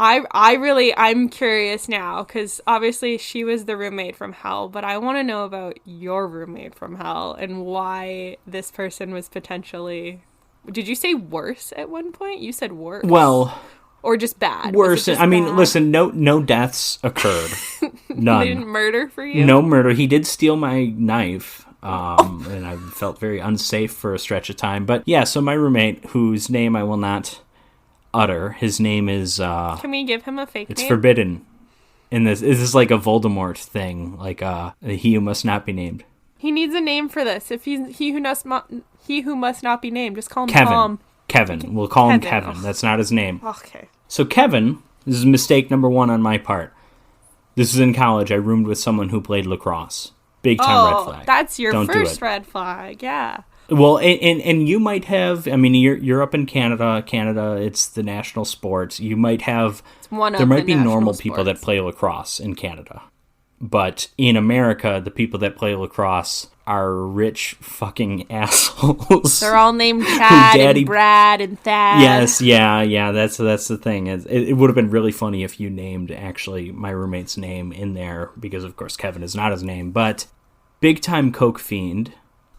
I'm curious now, because obviously she was the roommate from hell, but I want to know about your roommate from hell and why this person was potentially, did you say worse at one point? You said worse. Well, or just bad. Worse. Just I mean, bad? Listen, no deaths occurred. None. They didn't murder for you? No murder. He did steal my knife. And I felt very unsafe for a stretch of time. But yeah, so my roommate, whose name I will not utter, his name is Can we give him a fake it's name? forbidden in this. This is like a Voldemort thing, like he who must not be named. He needs a name for this. If he's he who must not be named, just call him Kevin. Tom. Kevin. We'll call him Kevin. Kevin. That's not his name. Okay. So Kevin, this is mistake number 1 on my part. This is in college. I roomed with someone who played lacrosse. Big time red flag. That's your Don't first red flag. Yeah. Well, and you might have. I mean, you're up in Canada. Canada, it's the national sport. You might have. There might be normal people that play lacrosse in Canada, but in America, the people that play lacrosse are rich fucking assholes. They're all named Chad and Brad and Thad. Yes, yeah. That's the thing. It would have been really funny if you named actually my roommate's name in there, because of course Kevin is not his name, but big time coke fiend.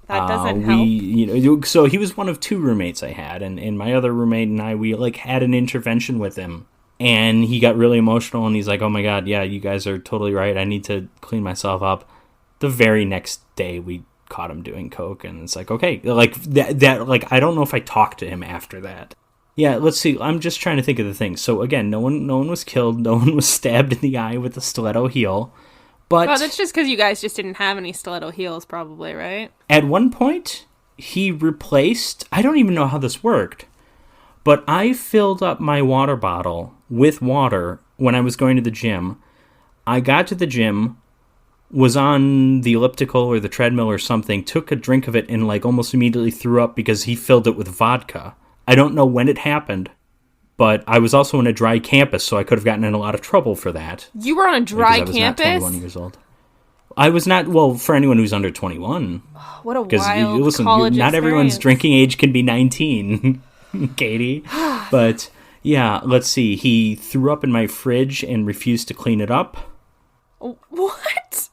That doesn't help. So he was one of 2 roommates I had, and my other roommate and I, we like had an intervention with him, and he got really emotional, and he's like, "Oh my god, yeah, you guys are totally right. I need to clean myself up." The very next day, we caught him doing coke, and it's like, okay, like that. Like I don't know if I talked to him after that. Yeah, let's see. I'm just trying to think of the things. So again, no one was killed. No one was stabbed in the eye with a stiletto heel. But that's just because you guys just didn't have any stiletto heels, probably, right? At one point, he replaced... I don't even know how this worked, but I filled up my water bottle with water when I was going to the gym. I got to the gym, was on the elliptical or the treadmill or something, took a drink of it, and like almost immediately threw up because he filled it with vodka. I don't know when it happened, but I was also in a dry campus, so I could have gotten in a lot of trouble for that. You were on a dry campus? I was not 21 years old. I was not, well, for anyone who's under 21. What a wild college not experience. Everyone's drinking age can be 19, Katie. But, yeah, let's see. He threw up in my fridge and refused to clean it up. What?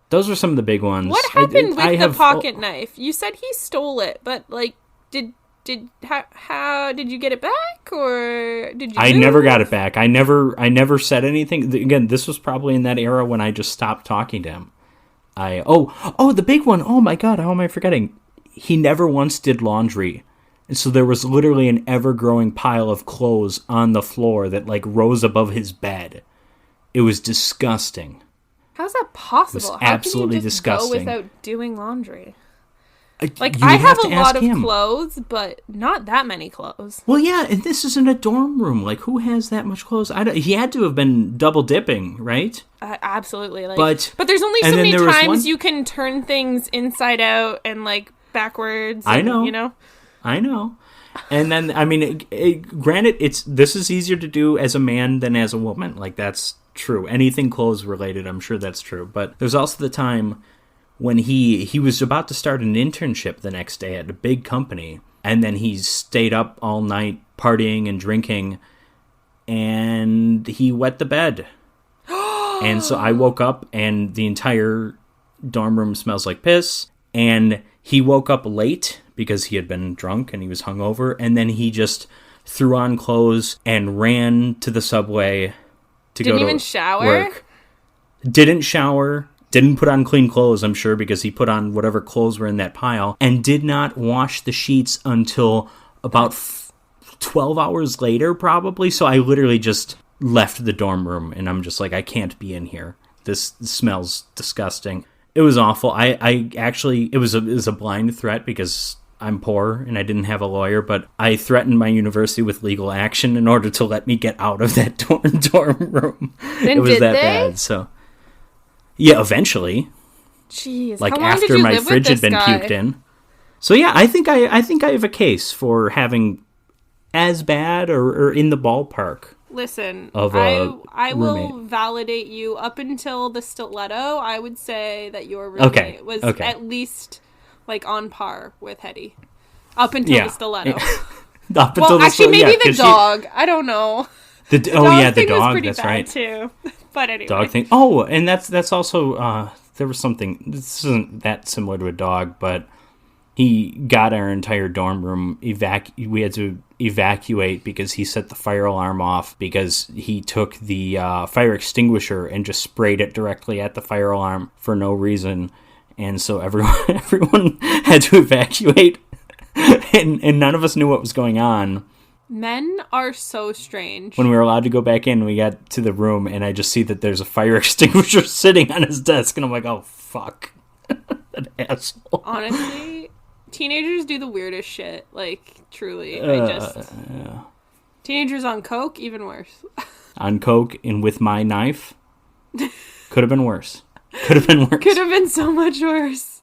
Those were some of the big ones. What happened with the pocket knife? You said he stole it, but, like, how did you get it back, or did you? I never got it back. I never said anything. Again, this was probably in that era when I just stopped talking to him. The big one. Oh my god, how am I forgetting? He never once did laundry, and so there was literally an ever-growing pile of clothes on the floor that like rose above his bed. It was disgusting. How's that possible? It was absolutely How can you just disgusting. go without doing laundry? Like, I have a lot of clothes, but not that many clothes. Well, yeah, and this isn't a dorm room. Like, who has that much clothes? He had to have been double dipping, right? Absolutely. Like, but there's only so many times you can turn things inside out and, like, backwards. I know. You know? I know. And then, I mean, granted, this is easier to do as a man than as a woman. Like, that's true. Anything clothes related, I'm sure that's true. But there's also the time when he was about to start an internship the next day at a big company, and then he stayed up all night partying and drinking, and he wet the bed. And so I woke up, and the entire dorm room smells like piss, and he woke up late because he had been drunk and he was hungover, and then he just threw on clothes and ran to the subway to go to work. Didn't even shower? Didn't shower. Didn't put on clean clothes, I'm sure, because he put on whatever clothes were in that pile, and did not wash the sheets until about 12 hours later, probably. So I literally just left the dorm room, and I'm just like, I can't be in here. This smells disgusting. It was awful. I actually, it was a blind threat because I'm poor and I didn't have a lawyer, but I threatened my university with legal action in order to let me get out of that dorm room. Then it was did that they? bad, so... Yeah, eventually. Jeez, like how long after did you my live fridge with had been this guy? puked in. So yeah, I think I have a case for having as bad or in the ballpark. Listen, of I will roommate. validate you up until the stiletto. I would say that your roommate was at least like on par with Hetty. Up until the stiletto. Up until Well, actually, maybe the dog. I don't know. The the thing was dog. pretty That's bad right. too. But anyway, Dog thing. Oh, and that's also there was something. This isn't that similar to a dog, but he got our entire dorm room we had to evacuate because he set the fire alarm off because he took the fire extinguisher and just sprayed it directly at the fire alarm for no reason, and so everyone had to evacuate, and none of us knew what was going on. Men are so strange. When we were allowed to go back in, we got to the room, and I just see that there's a fire extinguisher sitting on his desk, and I'm like, oh, fuck. That asshole. Honestly, teenagers do the weirdest shit. Like, truly. Teenagers on coke, even worse. On coke and with my knife? Could have been worse. Could have been worse. Could have been so much worse.